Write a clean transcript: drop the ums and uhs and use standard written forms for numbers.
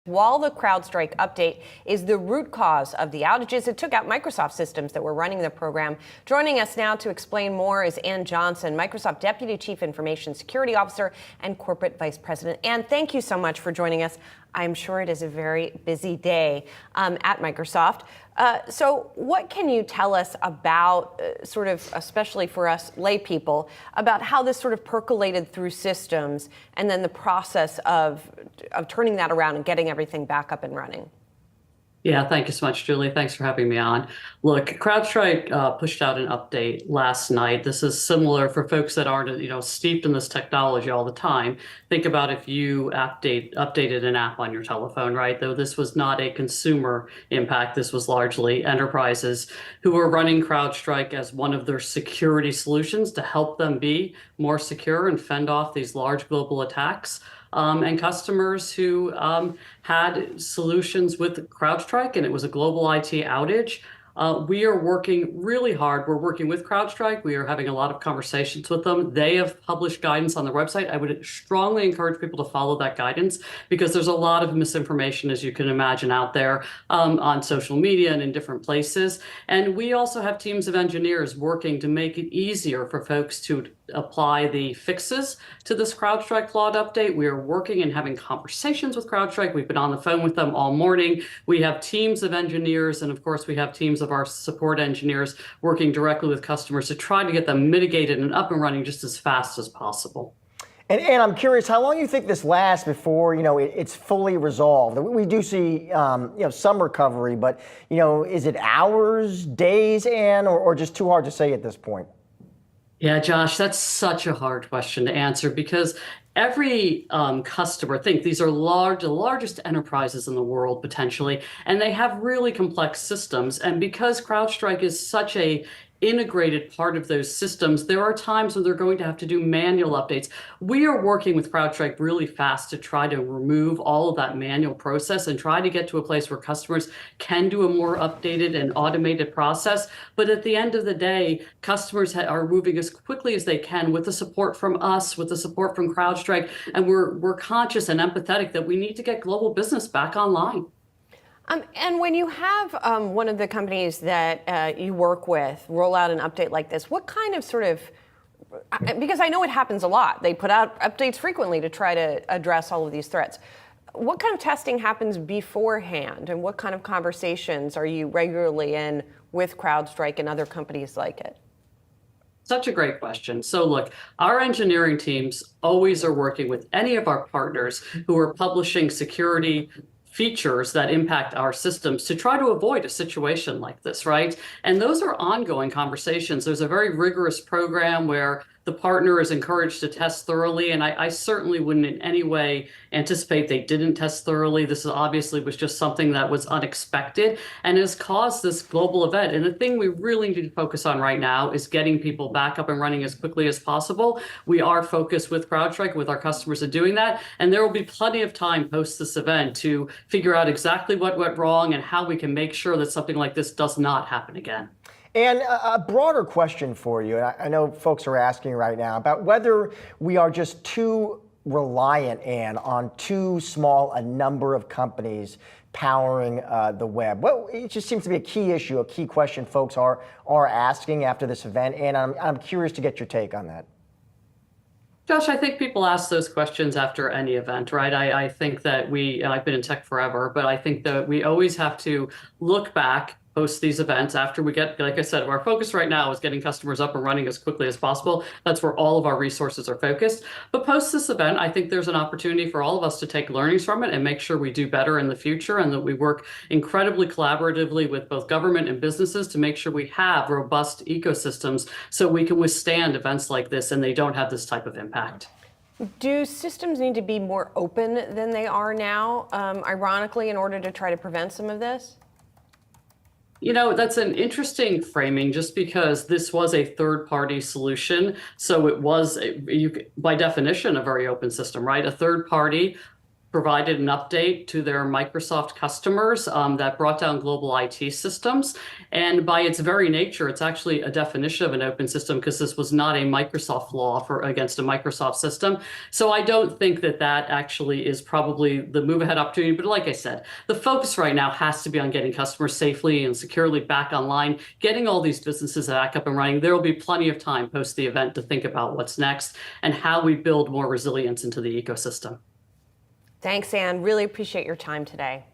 While the CrowdStrike update is the root cause of the outages, it took out Microsoft systems that were running the program. Joining us now to explain more is Ann Johnson, Microsoft Deputy Chief Information Security Officer and Corporate Vice President. Ann, thank you so much for joining us. I'm sure it is a very busy day at Microsoft. So what can you tell us about, sort of, especially for us lay people, about how this sort of percolated through systems and then the process of turning that around and getting everything back up and running? Yeah, thank you so much, Julie. Thanks for having me on. Look, CrowdStrike pushed out an update last night. This is similar for folks that aren't, steeped in this technology all the time. Think about if you updated an app on your telephone, right? Though this was not a consumer impact, this was largely enterprises who were running CrowdStrike as one of their security solutions to help them be more secure and fend off these large global attacks. And customers who had solutions with CrowdStrike, and it was a global IT outage. We are working really hard. We're working with CrowdStrike. We are having a lot of conversations with them. They have published guidance on their website. I would strongly encourage people to follow that guidance because there's a lot of misinformation, as you can imagine, out there on social media and in different places. And we also have teams of engineers working to make it easier for folks to apply the fixes to this CrowdStrike flawed update. We are working and having conversations with CrowdStrike. We've been on the phone with them all morning. We have teams of engineers, and of course we have teams of our support engineers working directly with customers to try to get them mitigated and up and running just as fast as possible. And I'm curious, how long you think this lasts before it's fully resolved? We do see some recovery, but is it hours, days, Ann, or just too hard to say at this point? Yeah, Josh, that's such a hard question to answer because every customer, think these are the largest enterprises in the world potentially, and they have really complex systems. And because CrowdStrike is such a integrated part of those systems, there are times when they're going to have to do manual updates. We are working with CrowdStrike really fast to try to remove all of that manual process and try to get to a place where customers can do a more updated and automated process. But at the end of the day, customers are moving as quickly as they can with the support from us, with the support from CrowdStrike, and we're conscious and empathetic that we need to get global business back online. And when you have one of the companies that you work with roll out an update like this, what kind of because I know it happens a lot. They put out updates frequently to try to address all of these threats. What kind of testing happens beforehand, and what kind of conversations are you regularly in with CrowdStrike and other companies like it? Such a great question. So look, our engineering teams always are working with any of our partners who are publishing security features that impact our systems to try to avoid a situation like this, right? And those are ongoing conversations. There's a very rigorous program where the partner is encouraged to test thoroughly, and I certainly wouldn't in any way anticipate they didn't test thoroughly. This obviously was just something that was unexpected and has caused this global event. And the thing we really need to focus on right now is getting people back up and running as quickly as possible. We are focused with CrowdStrike, with our customers, at doing that, and there will be plenty of time post this event to figure out exactly what went wrong and how we can make sure that something like this does not happen again. And a broader question for you, and I know folks are asking right now about whether we are just too reliant, Ann, on too small a number of companies powering the web. Well, it just seems to be a key issue, a key question folks are asking after this event, and I'm curious to get your take on that. Josh, I think people ask those questions after any event, right? I think that I've been in tech forever, but I think that we always have to look back post these events after we get, like I said, our focus right now is getting customers up and running as quickly as possible. That's where all of our resources are focused. But post this event, I think there's an opportunity for all of us to take learnings from it and make sure we do better in the future, and that we work incredibly collaboratively with both government and businesses to make sure we have robust ecosystems so we can withstand events like this and they don't have this type of impact. Do systems need to be more open than they are now, ironically, in order to try to prevent some of this? That's an interesting framing just because this was a third-party solution. So it was, by definition, a very open system, right? A third party provided an update to their Microsoft customers that brought down global IT systems. And by its very nature, it's actually a definition of an open system because this was not a Microsoft law against a Microsoft system. So I don't think that that actually is probably the move ahead opportunity. But like I said, the focus right now has to be on getting customers safely and securely back online, getting all these businesses back up and running. There will be plenty of time post the event to think about what's next and how we build more resilience into the ecosystem. Thanks, Ann. Really appreciate your time today.